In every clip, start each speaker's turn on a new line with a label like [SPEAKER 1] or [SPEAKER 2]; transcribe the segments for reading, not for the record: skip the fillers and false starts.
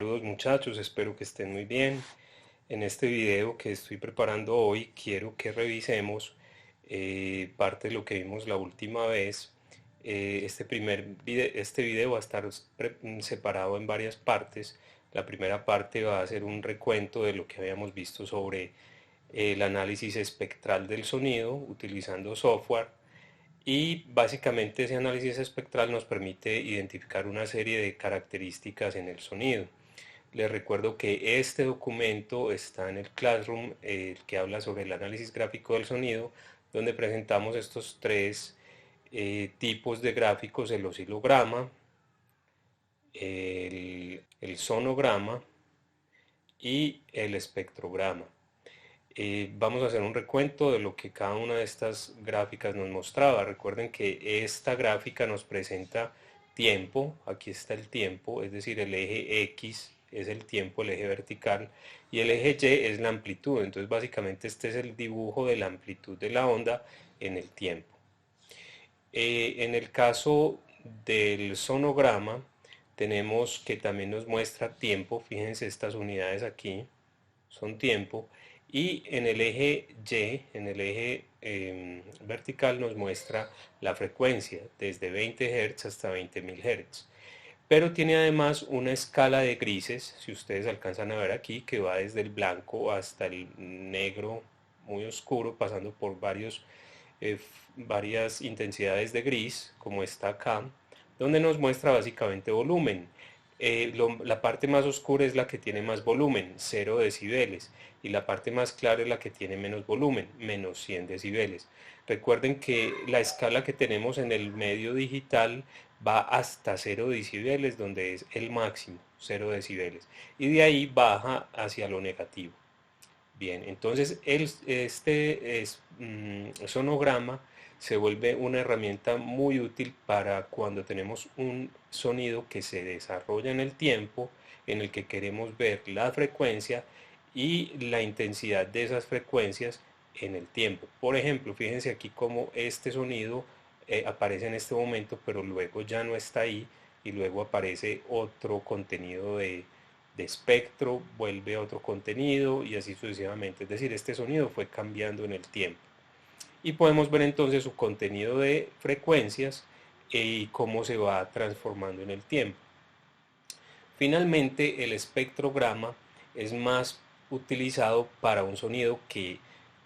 [SPEAKER 1] Saludos muchachos, espero que estén muy bien. En este video que estoy preparando hoy quiero que revisemos parte de lo que vimos la última vez. Este video va a estar separado en varias partes. La primera parte va a ser un recuento de lo que habíamos visto sobre el análisis espectral del sonido utilizando software. Y básicamente ese análisis espectral nos permite identificar una serie de características en el sonido. Les recuerdo que este documento está en el Classroom, el que habla sobre el análisis gráfico del sonido, donde presentamos estos tres tipos de gráficos: el oscilograma, el sonograma y el espectrograma. Vamos a hacer un recuento de lo que cada una de estas gráficas nos mostraba. Recuerden que esta gráfica nos presenta tiempo, aquí está el tiempo, es decir, el eje X es el tiempo, el eje vertical, y el eje Y es la amplitud. Entonces básicamente este es el dibujo de la amplitud de la onda en el tiempo. En el caso del sonograma tenemos que también nos muestra tiempo. Fíjense, estas unidades aquí son tiempo, y en el eje Y, en el eje vertical, nos muestra la frecuencia desde 20 Hz hasta 20.000 Hz. Pero tiene además una escala de grises, si ustedes alcanzan a ver aquí, que va desde el blanco hasta el negro muy oscuro, pasando por varias intensidades de gris, como está acá, donde nos muestra básicamente volumen. La parte más oscura es la que tiene más volumen, 0 decibeles, y la parte más clara es la que tiene menos volumen, menos 100 decibeles. Recuerden que la escala que tenemos en el medio digital va hasta 0 decibeles, donde es el máximo, 0 decibeles, y de ahí baja hacia lo negativo. Bien, entonces sonograma se vuelve una herramienta muy útil para cuando tenemos un sonido que se desarrolla en el tiempo, en el que queremos ver la frecuencia y la intensidad de esas frecuencias en el tiempo. Por ejemplo, fíjense aquí cómo este sonido aparece en este momento, pero luego ya no está ahí, y luego aparece otro contenido de espectro, vuelve a otro contenido y así sucesivamente. Es decir, este sonido fue cambiando en el tiempo. Y podemos ver entonces su contenido de frecuencias y cómo se va transformando en el tiempo. Finalmente, el espectrograma es más utilizado para un sonido que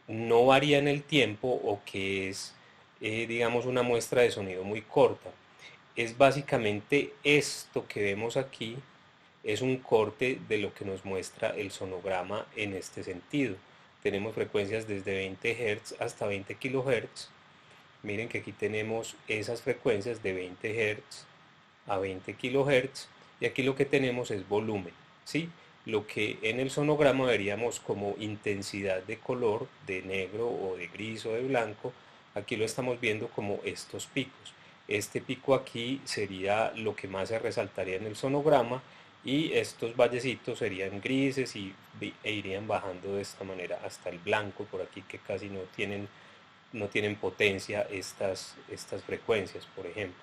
[SPEAKER 1] no varía en el tiempo, o que es, digamos, una muestra de sonido muy corta. Es básicamente esto que vemos aquí, es un corte de lo que nos muestra el sonograma en este sentido. Tenemos frecuencias desde 20 Hz hasta 20 kHz. Miren que aquí tenemos esas frecuencias de 20 Hz a 20 kHz, y aquí lo que tenemos es volumen, ¿sí? Lo que en el sonograma veríamos como intensidad de color, de negro o de gris o de blanco, aquí lo estamos viendo como estos picos. Este pico aquí sería lo que más se resaltaría en el sonograma, y estos vallecitos serían grises e irían bajando de esta manera hasta el blanco por aquí, que casi no tienen potencia estas frecuencias, por ejemplo.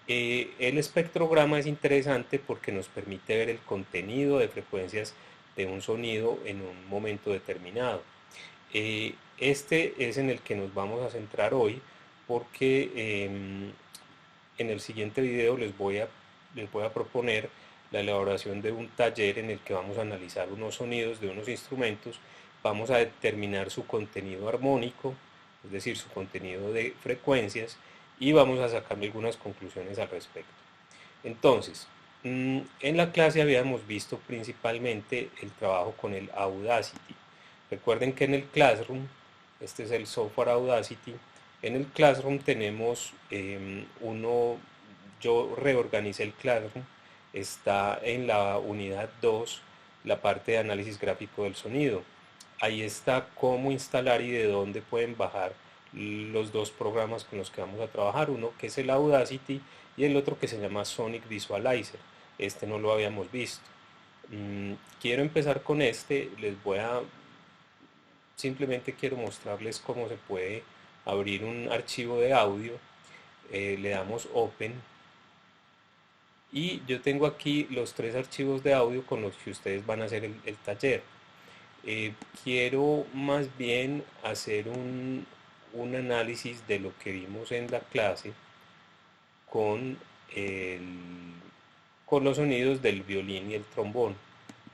[SPEAKER 1] El espectrograma es interesante porque nos permite ver el contenido de frecuencias de un sonido en un momento determinado. Este es en el que nos vamos a centrar hoy, porque en el siguiente video les voy a proponer la elaboración de un taller en el que vamos a analizar unos sonidos de unos instrumentos, vamos a determinar su contenido armónico, es decir, su contenido de frecuencias, y vamos a sacar algunas conclusiones al respecto. Entonces, en la clase habíamos visto principalmente el trabajo con el Audacity. Recuerden que en el Classroom, este es el software Audacity, en el Classroom tenemos yo reorganicé el Classroom, está en la unidad 2 la parte de análisis gráfico del sonido. Ahí está cómo instalar y de dónde pueden bajar los dos programas con los que vamos a trabajar, uno que es el Audacity y el otro que se llama Sonic Visualizer. Este no lo habíamos visto. Quiero empezar con este, simplemente quiero mostrarles cómo se puede abrir un archivo de audio. Le damos Open y yo tengo aquí los tres archivos de audio con los que ustedes van a hacer el taller. Quiero más bien hacer un análisis de lo que vimos en la clase con, el- con los sonidos del violín y el trombón.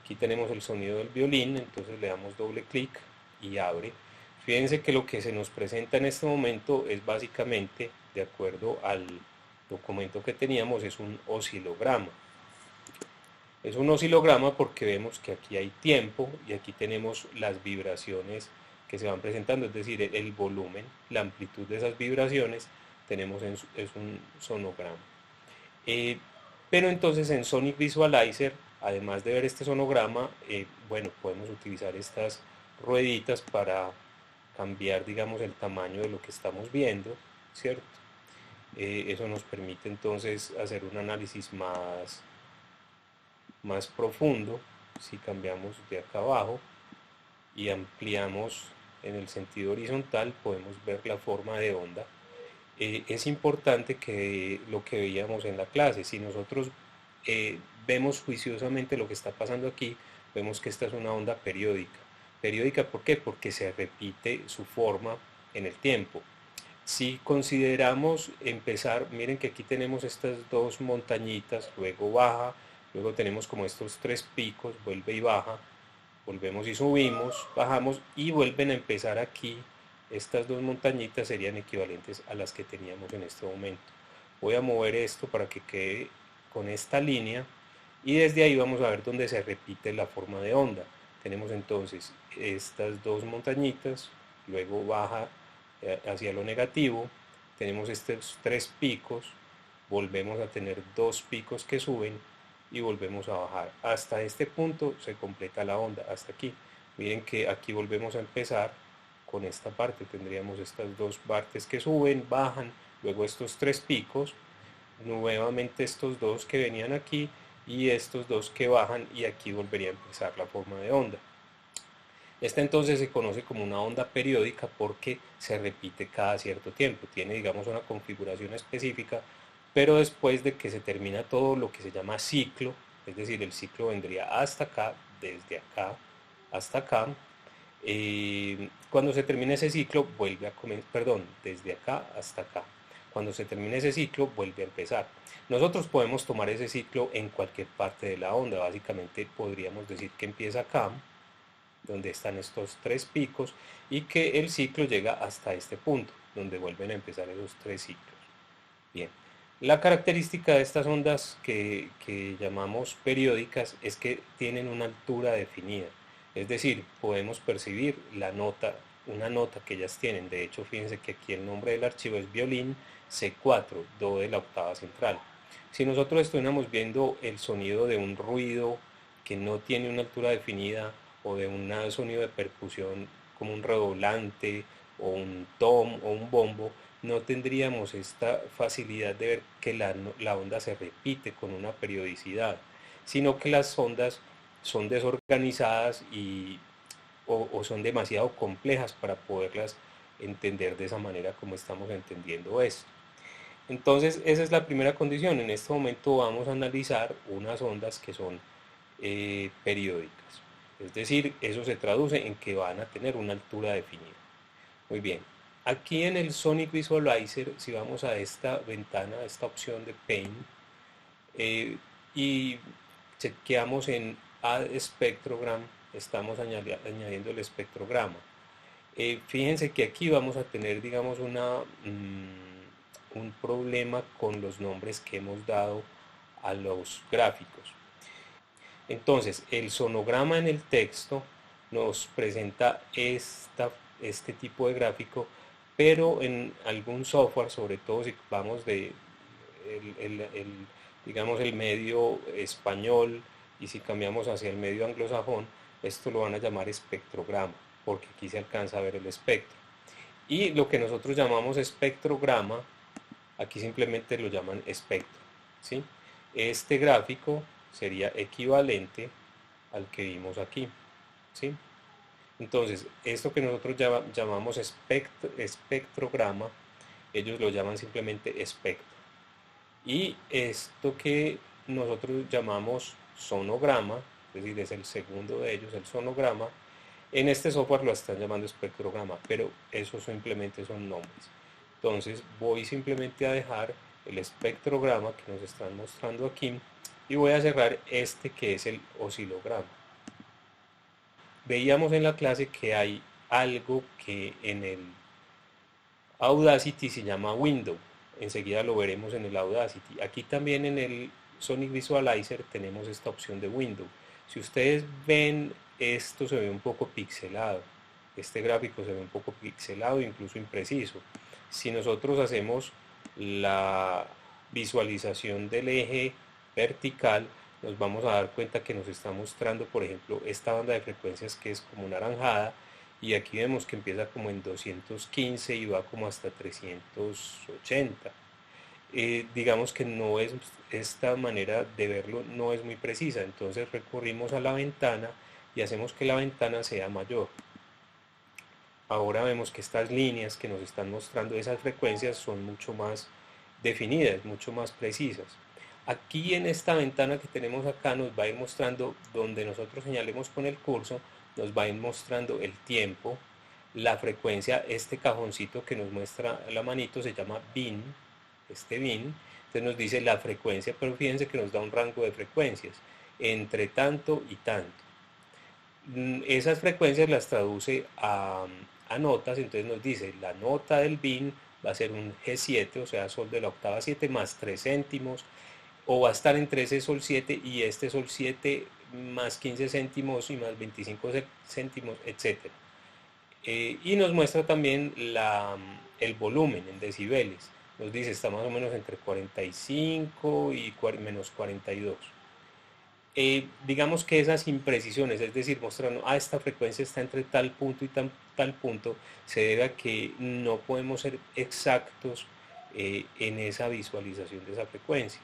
[SPEAKER 1] Aquí tenemos el sonido del violín, entonces le damos doble clic y abre. Fíjense que lo que se nos presenta en este momento es básicamente, de acuerdo al documento que teníamos, es un oscilograma. Es un oscilograma porque vemos que aquí hay tiempo y aquí tenemos las vibraciones que se van presentando, es decir, el volumen, la amplitud de esas vibraciones, tenemos es un sonograma. Eh, pero entonces en Sonic Visualizer, además de ver este sonograma, bueno, podemos utilizar estas rueditas para cambiar, digamos, el tamaño de lo que estamos viendo, ¿cierto? Eso nos permite entonces hacer un análisis más profundo. Si cambiamos de acá abajo y ampliamos en el sentido horizontal, podemos ver la forma de onda. Es importante que lo que veíamos en la clase, si nosotros vemos juiciosamente lo que está pasando aquí, vemos que esta es una onda periódica. Periódica, ¿por qué? Porque se repite su forma en el tiempo. Si consideramos empezar, miren que aquí tenemos estas dos montañitas, luego baja, luego tenemos como estos tres picos, vuelve y baja, volvemos y subimos, bajamos y vuelven a empezar aquí. Estas dos montañitas serían equivalentes a las que teníamos en este momento. Voy a mover esto para que quede con esta línea y desde ahí vamos a ver dónde se repite la forma de onda. Tenemos entonces estas dos montañitas, luego baja hacia lo negativo, tenemos estos tres picos, volvemos a tener dos picos que suben y volvemos a bajar. Hasta este punto se completa la onda, hasta aquí. Miren que aquí volvemos a empezar con esta parte, tendríamos estas dos partes que suben, bajan, luego estos tres picos, nuevamente estos dos que venían aquí y estos dos que bajan y aquí volvería a empezar la forma de onda. Esta entonces se conoce como una onda periódica porque se repite cada cierto tiempo, tiene digamos una configuración específica, pero después de que se termina todo lo que se llama ciclo, es decir, el ciclo vendría hasta acá, desde acá hasta acá, cuando se termine ese ciclo vuelve a comenzar, perdón, desde acá hasta acá. Cuando se termine ese ciclo vuelve a empezar. Nosotros podemos tomar ese ciclo en cualquier parte de la onda, básicamente podríamos decir que empieza acá, donde están estos tres picos y que el ciclo llega hasta este punto, donde vuelven a empezar esos tres ciclos. Bien, la característica de estas ondas que llamamos periódicas es que tienen una altura definida, es decir, podemos percibir la nota, una nota que ellas tienen. De hecho, fíjense que aquí el nombre del archivo es violín C4, do de la octava central. Si nosotros estuviéramos viendo el sonido de un ruido que no tiene una altura definida o de un sonido de percusión como un redoblante o un tom o un bombo, no tendríamos esta facilidad de ver que la onda se repite con una periodicidad, sino que las ondas son desorganizadas o son demasiado complejas para poderlas entender de esa manera como estamos entendiendo esto. Entonces, esa es la primera condición. En este momento vamos a analizar unas ondas que son periódicas. Es decir, eso se traduce en que van a tener una altura definida. Muy bien. Aquí en el Sonic Visualizer, si vamos a esta ventana, a esta opción de Paint, eh, y chequeamos en Add Spectrogram, estamos añadiendo el espectrograma. Fíjense que aquí vamos a tener, digamos, un problema con los nombres que hemos dado a los gráficos. Entonces, el sonograma en el texto nos presenta este tipo de gráfico, pero en algún software, sobre todo si vamos de digamos el medio español y si cambiamos hacia el medio anglosajón, esto lo van a llamar espectrograma, porque aquí se alcanza a ver el espectro. Y lo que nosotros llamamos espectrograma, aquí simplemente lo llaman espectro, ¿sí? Este gráfico sería equivalente al que vimos aquí, ¿sí? Entonces, esto que nosotros llamamos espectrograma, ellos lo llaman simplemente espectro. Y esto que nosotros llamamos sonograma, es decir, es el segundo de ellos, el sonograma. En este software lo están llamando espectrograma, pero esos simplemente son nombres. Entonces voy simplemente a dejar el espectrograma que nos están mostrando aquí y voy a cerrar este que es el oscilograma. Veíamos en la clase que hay algo que en el Audacity se llama Window. Enseguida lo veremos en el Audacity. Aquí también en el Sonic Visualizer tenemos esta opción de Window. Si ustedes ven, esto se ve un poco pixelado. Este gráfico se ve un poco pixelado, incluso impreciso. Si nosotros hacemos la visualización del eje vertical, nos vamos a dar cuenta que nos está mostrando, por ejemplo, esta banda de frecuencias que es como naranjada, y aquí vemos que empieza como en 215 y va como hasta 380. Digamos que no es, esta manera de verlo no es muy precisa, entonces recurrimos a la ventana y hacemos que la ventana sea mayor. Ahora vemos que estas líneas que nos están mostrando esas frecuencias son mucho más definidas, mucho más precisas. Aquí en esta ventana que tenemos acá nos va a ir mostrando, donde nosotros señalemos con el cursor, nos va a ir mostrando el tiempo, la frecuencia. Este cajoncito que nos muestra la manito se llama bin, este bin, entonces nos dice la frecuencia, pero fíjense que nos da un rango de frecuencias, entre tanto y tanto. Esas frecuencias las traduce a notas, entonces nos dice la nota del bin va a ser un G7, o sea, sol de la octava 7 más 3 céntimos, o va a estar entre ese sol 7 y este sol 7 más 15 céntimos y más 25 céntimos, etc. Y nos muestra también el volumen en decibeles. Nos dice está más o menos entre 45 y menos 42. Digamos que esas imprecisiones, es decir, mostrando, esta frecuencia está entre tal punto y tal punto, se debe a que no podemos ser exactos en esa visualización de esa frecuencia.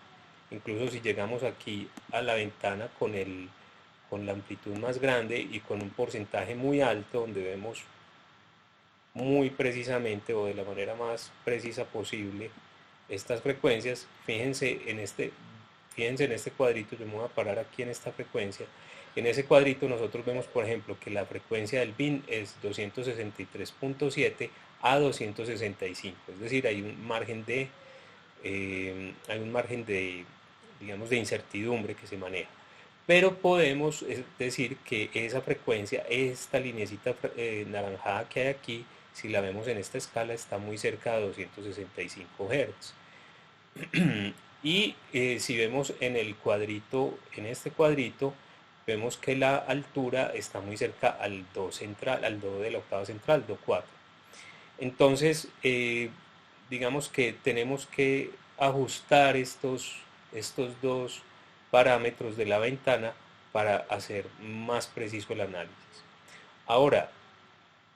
[SPEAKER 1] Incluso si llegamos aquí a la ventana con la amplitud más grande y con un porcentaje muy alto, donde vemos muy precisamente o de la manera más precisa posible estas frecuencias, fíjense en este cuadrito, yo me voy a parar aquí en esta frecuencia. En ese cuadrito nosotros vemos, por ejemplo, que la frecuencia del bin es 263.7 a 265, es decir, hay un margen de, digamos, de incertidumbre que se maneja. Pero podemos decir que esa frecuencia, esta linecita naranjada que hay aquí, si la vemos en esta escala, está muy cerca de 265 Hz. Y si vemos en el cuadrito, en este cuadrito, vemos que la altura está muy cerca al do central, al do de la octava central, do 4. Entonces, digamos que tenemos que ajustar estos dos parámetros de la ventana para hacer más preciso el análisis. Ahora,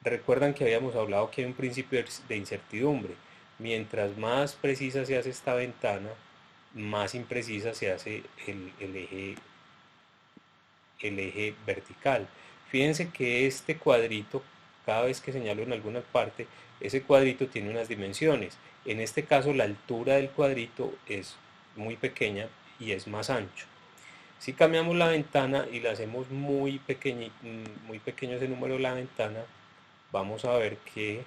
[SPEAKER 1] recuerdan que habíamos hablado que hay un principio de incertidumbre. Mientras más precisa se hace esta ventana, más imprecisa se hace el eje vertical. Fíjense que este cuadrito, cada vez que señalo en alguna parte, ese cuadrito tiene unas dimensiones. En este caso la altura del cuadrito es muy pequeña y es más ancho. Si cambiamos la ventana y la hacemos muy pequeño ese número de la ventana, vamos a ver que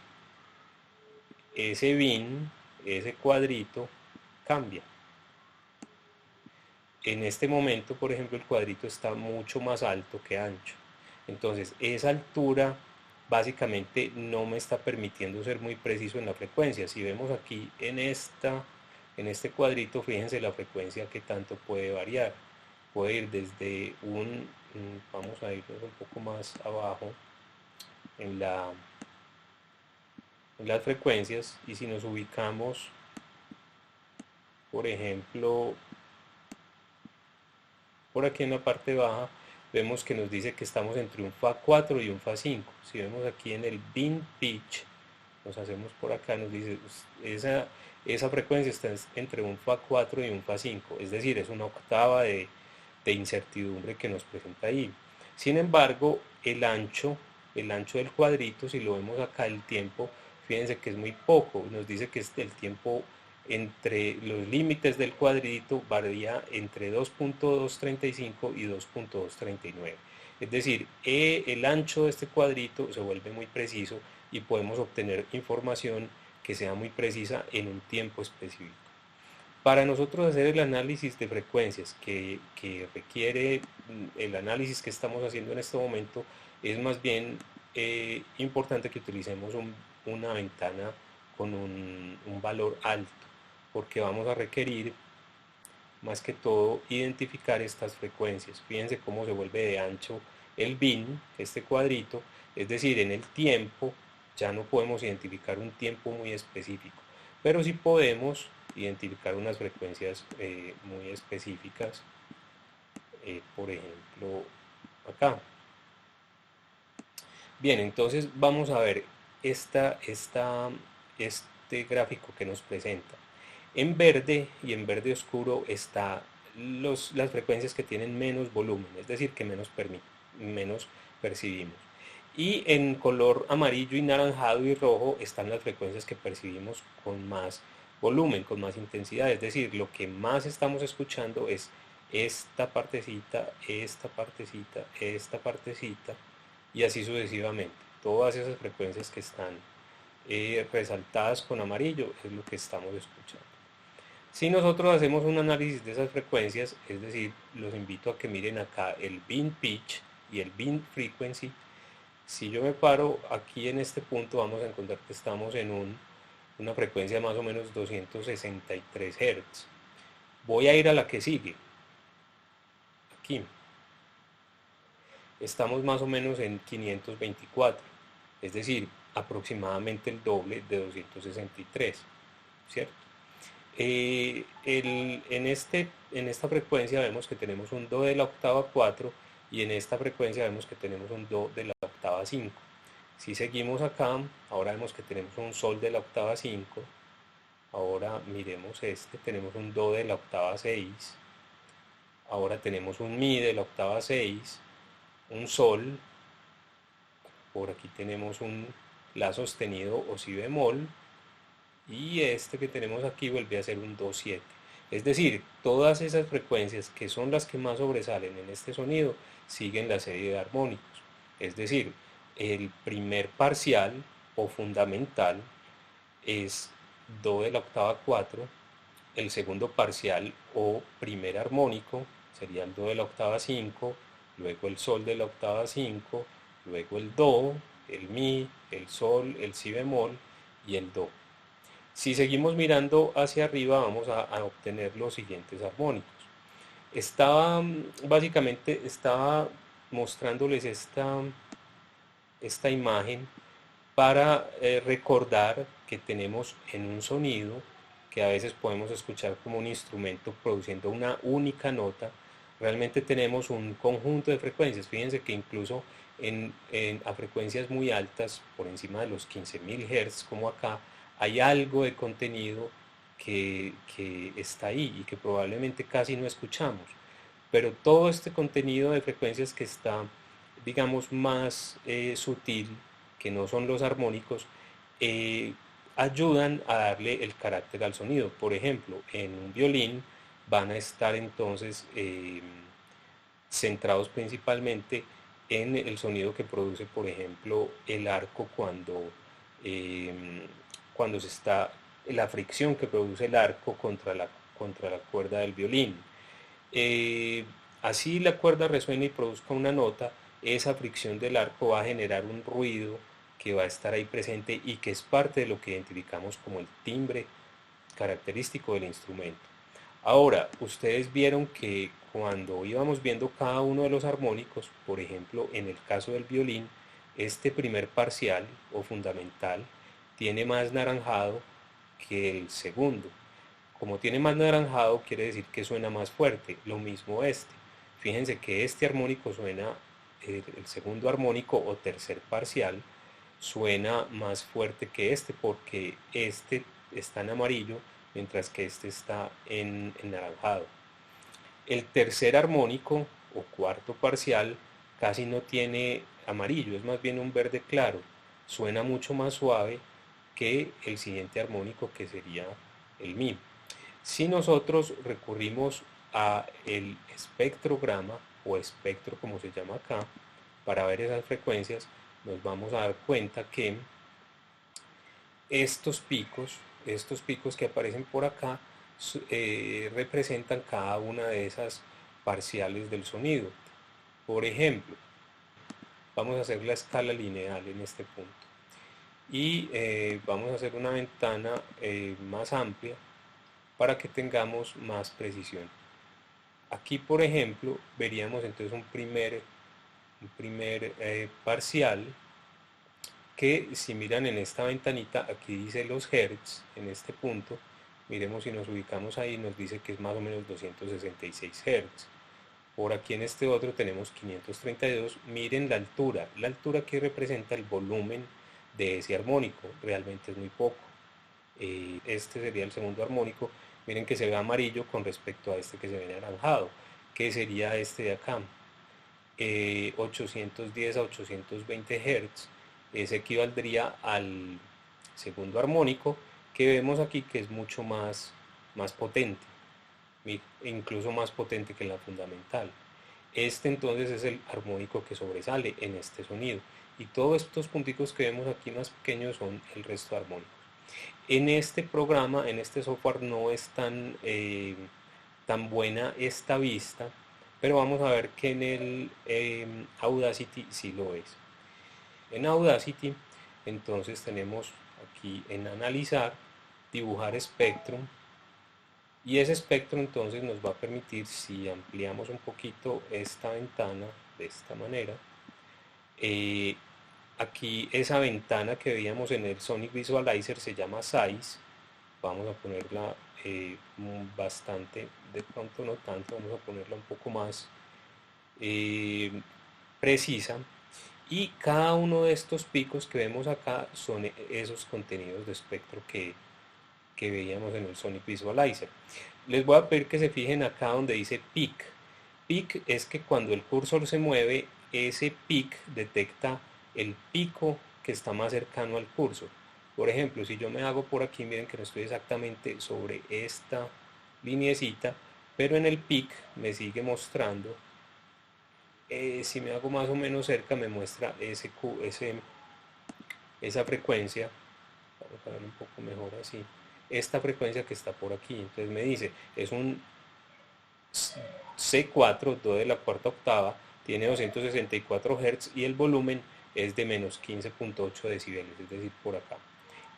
[SPEAKER 1] ese bin, ese cuadrito, cambia. En este momento, por ejemplo, el cuadrito está mucho más alto que ancho. Entonces, esa altura básicamente no me está permitiendo ser muy preciso en la frecuencia. Si vemos aquí en este cuadrito, fíjense la frecuencia que tanto puede variar. Puede ir desde vamos a irnos un poco más abajo en las frecuencias, y si nos ubicamos, por ejemplo, por aquí en la parte baja, vemos que nos dice que estamos entre un Fa4 y un Fa5. Si vemos aquí en el bin pitch, nos hacemos por acá, nos dice esa frecuencia está entre un Fa4 y un Fa5, es decir, es una octava de incertidumbre que nos presenta ahí. Sin embargo, el ancho del cuadrito, si lo vemos acá, el tiempo, fíjense que es muy poco, nos dice que el tiempo entre los límites del cuadrito varía entre 2.235 y 2.239. Es decir, el ancho de este cuadrito se vuelve muy preciso y podemos obtener información que sea muy precisa en un tiempo específico. Para nosotros hacer el análisis de frecuencias que requiere el análisis que estamos haciendo en este momento, es más bien importante que utilicemos una ventana con un valor alto, porque vamos a requerir más que todo identificar estas frecuencias. Fíjense cómo se vuelve de ancho el bin, este cuadrito, es decir, en el tiempo ya no podemos identificar un tiempo muy específico, pero sí podemos identificar unas frecuencias muy específicas, por ejemplo, acá. Bien, entonces vamos a ver este gráfico que nos presenta. En verde y en verde oscuro están las frecuencias que tienen menos volumen, es decir, que menos percibimos. Y en color amarillo y naranjado y rojo están las frecuencias que percibimos con más volumen, con más intensidad. Es decir, lo que más estamos escuchando es esta partecita, esta partecita, esta partecita y así sucesivamente. Todas esas frecuencias que están resaltadas con amarillo es lo que estamos escuchando. Si nosotros hacemos un análisis de esas frecuencias, es decir, los invito a que miren acá el bin pitch y el bin frequency. Si yo me paro aquí en este punto, vamos a encontrar que estamos en una frecuencia de más o menos 263 Hz. Voy a ir a la que sigue. Aquí. Estamos más o menos en 524, es decir, aproximadamente el doble de 263, ¿cierto? En esta frecuencia vemos que tenemos un Do de la octava 4 y en esta frecuencia vemos que tenemos un Do de la octava 5. Si seguimos acá, ahora vemos que tenemos un Sol de la octava 5. Ahora miremos tenemos un Do de la octava 6. Ahora tenemos un Mi de la octava 6, un Sol. Por aquí tenemos un La sostenido o Si bemol. Y este que tenemos aquí vuelve a ser un do 7. Es decir, todas esas frecuencias que son las que más sobresalen en este sonido siguen la serie de armónicos. Es decir, el primer parcial o fundamental es do de la octava 4, el segundo parcial o primer armónico sería el do de la octava 5, luego el sol de la octava 5, luego el do, el mi, el sol, el si bemol y el do. Si seguimos mirando hacia arriba vamos a obtener los siguientes armónicos. Básicamente estaba mostrándoles esta imagen para recordar que tenemos en un sonido que a veces podemos escuchar como un instrumento produciendo una única nota, realmente tenemos un conjunto de frecuencias. Fíjense que incluso a frecuencias muy altas, por encima de los 15.000 Hz, como acá, hay algo de contenido que está ahí y que probablemente casi no escuchamos. Pero todo este contenido de frecuencias que está, digamos, más sutil, que no son los armónicos, eh, ayudan a darle el carácter al sonido. Por ejemplo, en un violín van a estar entonces centrados principalmente en el sonido que produce, por ejemplo, el arco cuando se está, la fricción que produce el arco contra la cuerda del violín. Eh, Así la cuerda resuena y produzca una nota, esa fricción del arco va a generar un ruido que va a estar ahí presente y que es parte de lo que identificamos como el timbre característico del instrumento. Ahora, ustedes vieron que cuando íbamos viendo cada uno de los armónicos, por ejemplo, en el caso del violín, este primer parcial o fundamental tiene más naranjado que el segundo. Como tiene más naranjado, quiere decir que suena más fuerte. Lo mismo este. Fíjense que este armónico suena, el segundo armónico o tercer parcial, suena más fuerte que este porque este está en amarillo mientras que este está en naranjado. El tercer armónico o cuarto parcial casi no tiene amarillo, es más bien un verde claro. Suena mucho más suave que el siguiente armónico que sería el Mi. Si nosotros recurrimos a el espectrograma o espectro como se llama acá, para ver esas frecuencias, nos vamos a dar cuenta que estos picos que aparecen por acá, representan cada una de esas parciales del sonido. Por ejemplo, vamos a hacer la escala lineal en este punto y vamos a hacer una ventana más amplia para que tengamos más precisión. Aquí, por ejemplo, veríamos entonces un primer parcial que, si miran en esta ventanita, aquí dice los hertz, en este punto, miremos si nos ubicamos ahí, nos dice que es más o menos 266 hertz. Por aquí en este otro tenemos 532. Miren la altura que representa el volumen de ese armónico, realmente es muy poco. Este sería el segundo armónico, miren que se ve amarillo con respecto a este que se ve anaranjado, que sería este de acá. 810 a 820 Hz, ese equivaldría al segundo armónico que vemos aquí, que es mucho más potente, incluso más potente que la fundamental. Este entonces es el armónico que sobresale en este sonido, y todos estos punticos que vemos aquí más pequeños son el resto de armónicos. En este programa, en este software, no es tan buena esta vista, pero vamos a ver que en el Audacity sí lo es. En Audacity entonces tenemos aquí en analizar, dibujar espectrum, y ese espectro entonces nos va a permitir, si ampliamos un poquito esta ventana de esta manera, eh, aquí esa ventana que veíamos en el Sonic Visualizer se llama Size. Vamos a ponerla bastante, de pronto no tanto, vamos a ponerla un poco más eh, precisa. Y cada uno de estos picos que vemos acá son esos contenidos de espectro que veíamos en el Sonic Visualizer. Les voy a pedir que se fijen acá donde dice peak. Peak es que cuando el cursor se mueve, ese peak detecta el pico que está más cercano al cursor. Por ejemplo, si yo me hago por aquí, miren que no estoy exactamente sobre esta lineecita, pero en el peak me sigue mostrando. Si me hago más o menos cerca, me muestra esa frecuencia. Vamos a ver un poco mejor así. Esta frecuencia que está por aquí. Entonces me dice, es un C4, do de la cuarta octava, tiene 264 Hz y el volumen es de menos 15.8 decibeles, es decir, por acá.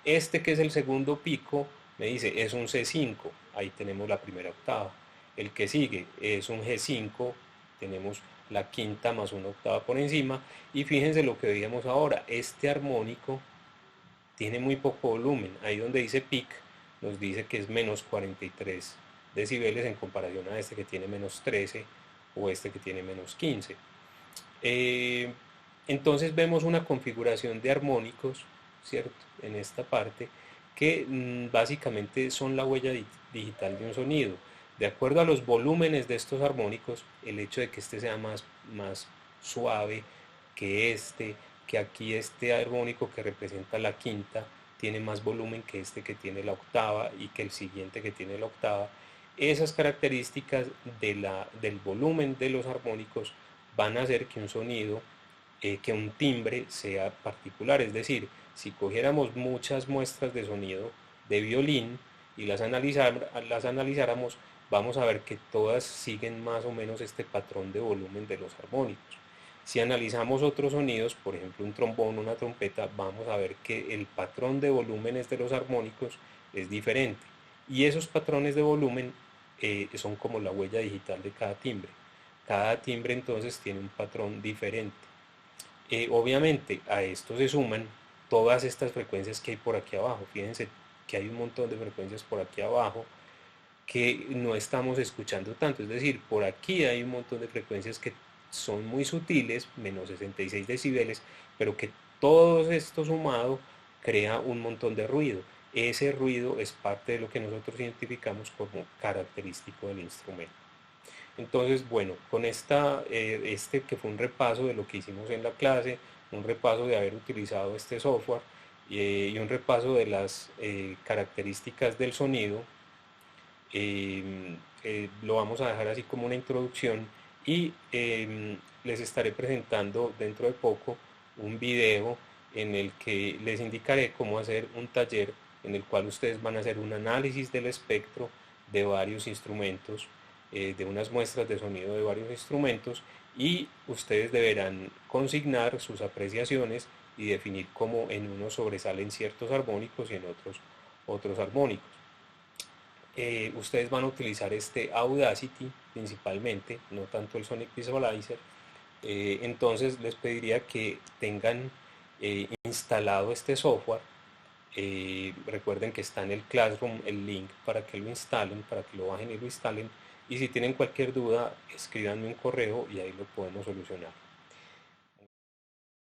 [SPEAKER 1] Este, que es el segundo pico, me dice es un C5, ahí tenemos la primera octava. El que sigue es un G5, tenemos la quinta más una octava por encima. Y fíjense lo que veíamos ahora, este armónico tiene muy poco volumen. Ahí donde dice peak nos dice que es menos 43 decibeles en comparación a este que tiene menos 13 o este que tiene menos 15. Eh, entonces vemos una configuración de armónicos, ¿cierto? En esta parte, que básicamente son la huella digital de un sonido. De acuerdo a los volúmenes de estos armónicos, el hecho de que este sea más suave que este, que aquí este armónico que representa la quinta tiene más volumen que este que tiene la octava y que el siguiente que tiene la octava. Esas características del volumen de los armónicos van a hacer que un sonido, que un timbre sea particular. Es decir, si cogiéramos muchas muestras de sonido de violín y las analizáramos, vamos a ver que todas siguen más o menos este patrón de volumen de los armónicos. Si analizamos otros sonidos, por ejemplo un trombón, una trompeta, vamos a ver que el patrón de volúmenes de los armónicos es diferente. Y esos patrones de volumen son como la huella digital de cada timbre. Cada timbre entonces tiene un patrón diferente. Obviamente a esto se suman todas estas frecuencias que hay por aquí abajo. Fíjense que hay un montón de frecuencias por aquí abajo que no estamos escuchando tanto. Es decir, por aquí hay un montón de frecuencias que son muy sutiles, menos 66 decibeles, pero que todo esto sumado crea un montón de ruido. Ese ruido es parte de lo que nosotros identificamos como característico del instrumento. Entonces, bueno, con este que fue un repaso de lo que hicimos en la clase, un repaso de haber utilizado este software, y un repaso de las características del sonido. Lo vamos a dejar así como una introducción y les estaré presentando dentro de poco un video en el que les indicaré cómo hacer un taller en el cual ustedes van a hacer un análisis del espectro de varios instrumentos, de unas muestras de sonido de varios instrumentos, y ustedes deberán consignar sus apreciaciones y definir cómo en unos sobresalen ciertos armónicos y en otros armónicos. Ustedes van a utilizar este Audacity principalmente, no tanto el Sonic Visualizer. Entonces les pediría que tengan instalado este software. Recuerden que está en el Classroom el link para que lo instalen, para que lo bajen y lo instalen. Y si tienen cualquier duda, escríbanme un correo y ahí lo podemos solucionar.